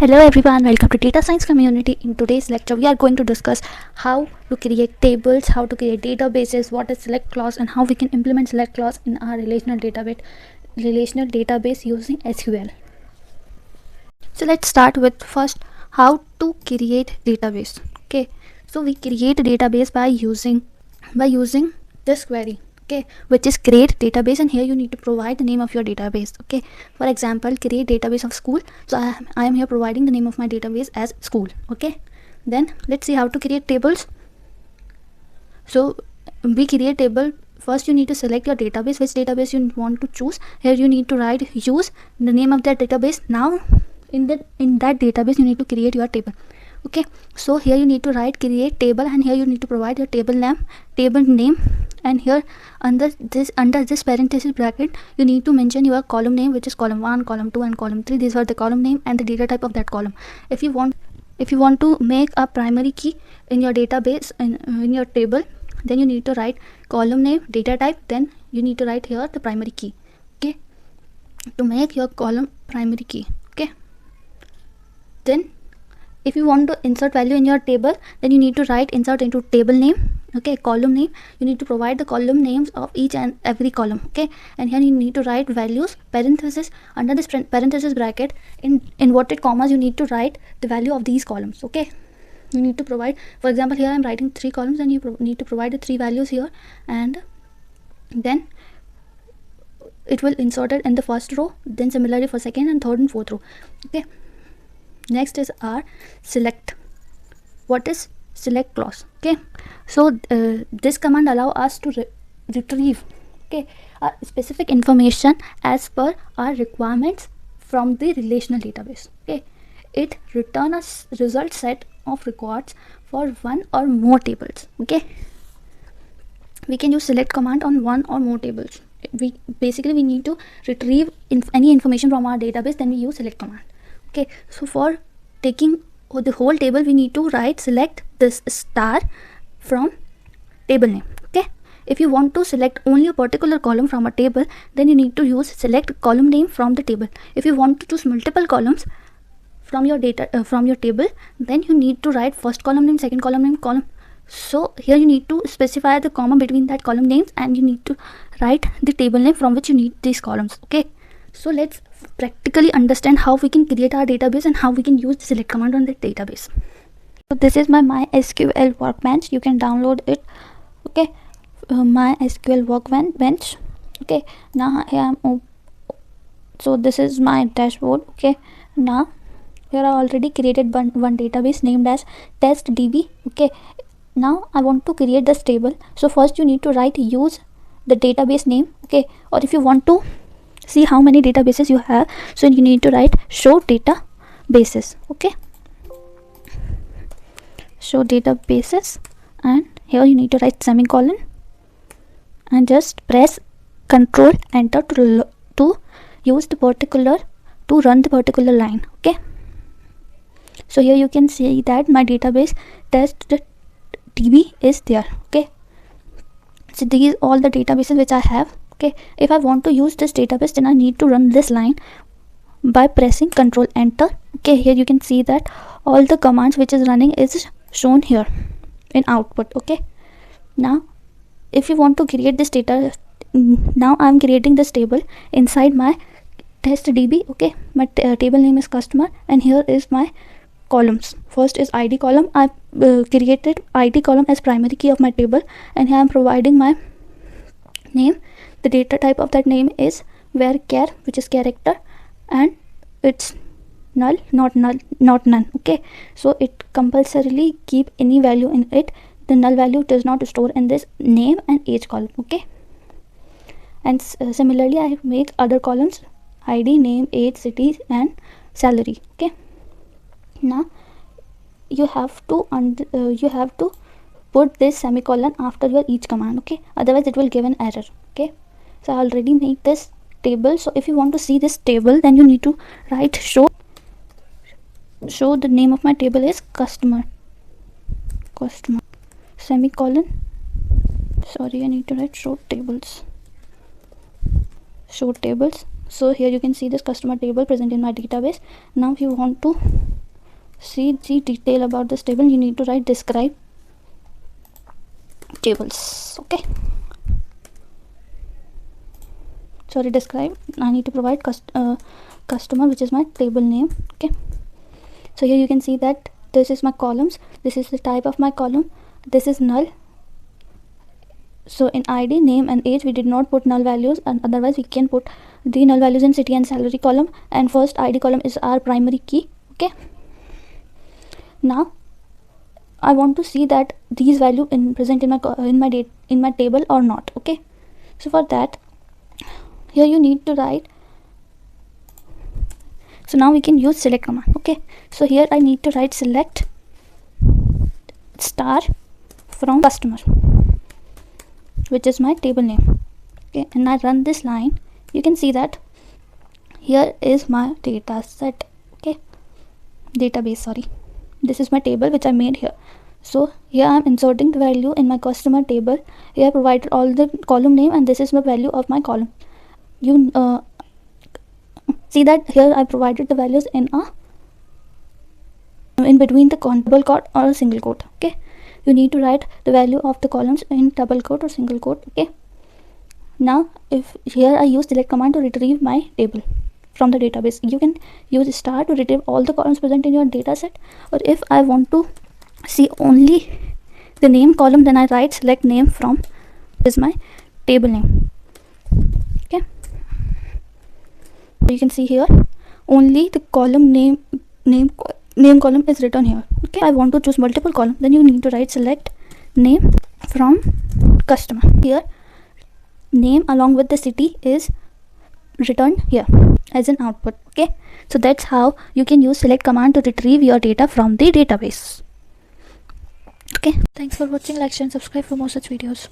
Hello everyone, welcome to Data Science Community. In today's lecture, we are going to discuss how to create tables, how to create databases, what is select clause, and how we can implement select clause in our relational database using SQL. So let's start with first how to create database. Okay, so we create a database by using this query. Okay, which is create database, and here you need to provide the name of your database. Okay, for example, create database of school, so I am here providing the name of my database as school. Okay, then let's see how to create tables. So we create table. First you need to select your database, which database you want to choose. Here you need to write use the name of that database. Now in that database you need to create your table. Okay, so here you need to write create table, and here you need to provide your table name, and here under this parenthesis bracket you need to mention your column name, which is column 1, column 2 and column 3. These are the column name and the data type of that column. If you want to make a primary key in your database in your table, then you need to write column name, data type, then you need to write here the primary key. Okay, to make your column primary key. Okay, then if you want to insert value in your table, then you need to write insert into table name. Okay, column name, you need to provide the column names of each and every column. Okay, and here you need to write values, parenthesis, under this parenthesis bracket in inverted commas you need to write the value of these columns. Okay, you need to provide, for example, here I am writing 3 columns, and you need to provide the 3 values here, and then it will insert it in the first row, then similarly for second and third and fourth row. Okay, next is our select. What is select clause? Okay, so this command allow us to retrieve specific information as per our requirements from the relational database. Okay, it return a result set of records for one or more tables. Okay, we can use select command on one or more tables. We need to retrieve any information from our database, then we use select command. Okay, so for taking the whole table we need to write select this star from table name. Okay, if you want to select only a particular column from a table, then you need to use select column name from the table. If you want to choose multiple columns from your data from your table, then you need to write first column name, second column name, column. So here you need to specify the comma between that column names, and you need to write the table name from which you need these columns. Okay, so let's practically understand how we can create our database and how we can use the select command on the database. So this is my MySQL Workbench. You can download it. Okay, MySQL Workbench. Okay, now here so this is my dashboard. Okay, now here I already created one database named as testdb. Okay, now I want to create this table. So first you need to write use the database name. Okay, or if you want to see how many databases you have, so you need to write show databases. Okay, show databases, and here you need to write semicolon and just press Control Enter to use the particular to run the particular line. Okay, so here you can see that my database testdb is there. Okay, so these all the databases which I have. Okay, if I want to use this database, then I need to run this line by pressing Control Enter. Okay, here you can see that all the commands which is running is shown here in output. Okay, now if you want to create this data, now I am creating this table inside my testdb. Okay, my table name is customer, and here is my columns. First is ID column. I created ID column as primary key of my table, and here I am providing my name. The data type of that name is varchar, which is character, and it's null, not none. Okay, so it compulsorily keep any value in it. The null value does not store in this name and age column. Okay, and similarly I make other columns: ID, name, age, city, and salary. Okay, now you have to put this semicolon after your each command. Okay, otherwise it will give an error. Okay, so I already made this table. So if you want to see this table, then you need to write show the name of my table is customer semicolon. Sorry, I need to write show tables. So here you can see this customer table present in my database. Now if you want to see the detail about this table, you need to write describe tables. Okay, sorry, describe, I need to provide customer, which is my table name. Okay, so here you can see that this is my columns, this is the type of my column, this is null. So in ID, name and age we did not put null values, and otherwise we can put the null values in city and salary column, and first ID column is our primary key. Okay, now I want to see that these value present in my table or not. Okay, so for that, here you need to write, so now we can use select command. Okay, so here I need to write select star from customer, which is my table name. Okay, and I run this line, you can see that here is my data set. Okay, database, sorry, this is my table which I made here. So here I am inserting the value in my customer table. Here I provided all the column name, and this is the value of my column. You see that here I provided the values in between the double quote or a single quote. Okay, you need to write the value of the columns in double quote or single quote. Okay, now if here I use select command to retrieve my table from the database, you can use star to retrieve all the columns present in your data set, or if I want to see only the name column, then I write select name from, is my table name. Okay, you can see here only the column name column is written here. Okay, I want to choose multiple column, then you need to write select name from customer. Here name along with the city is returned here as an output. Okay, so that's how you can use select command to retrieve your data from the database. Okay, thanks for watching. Like, share and subscribe for more such videos.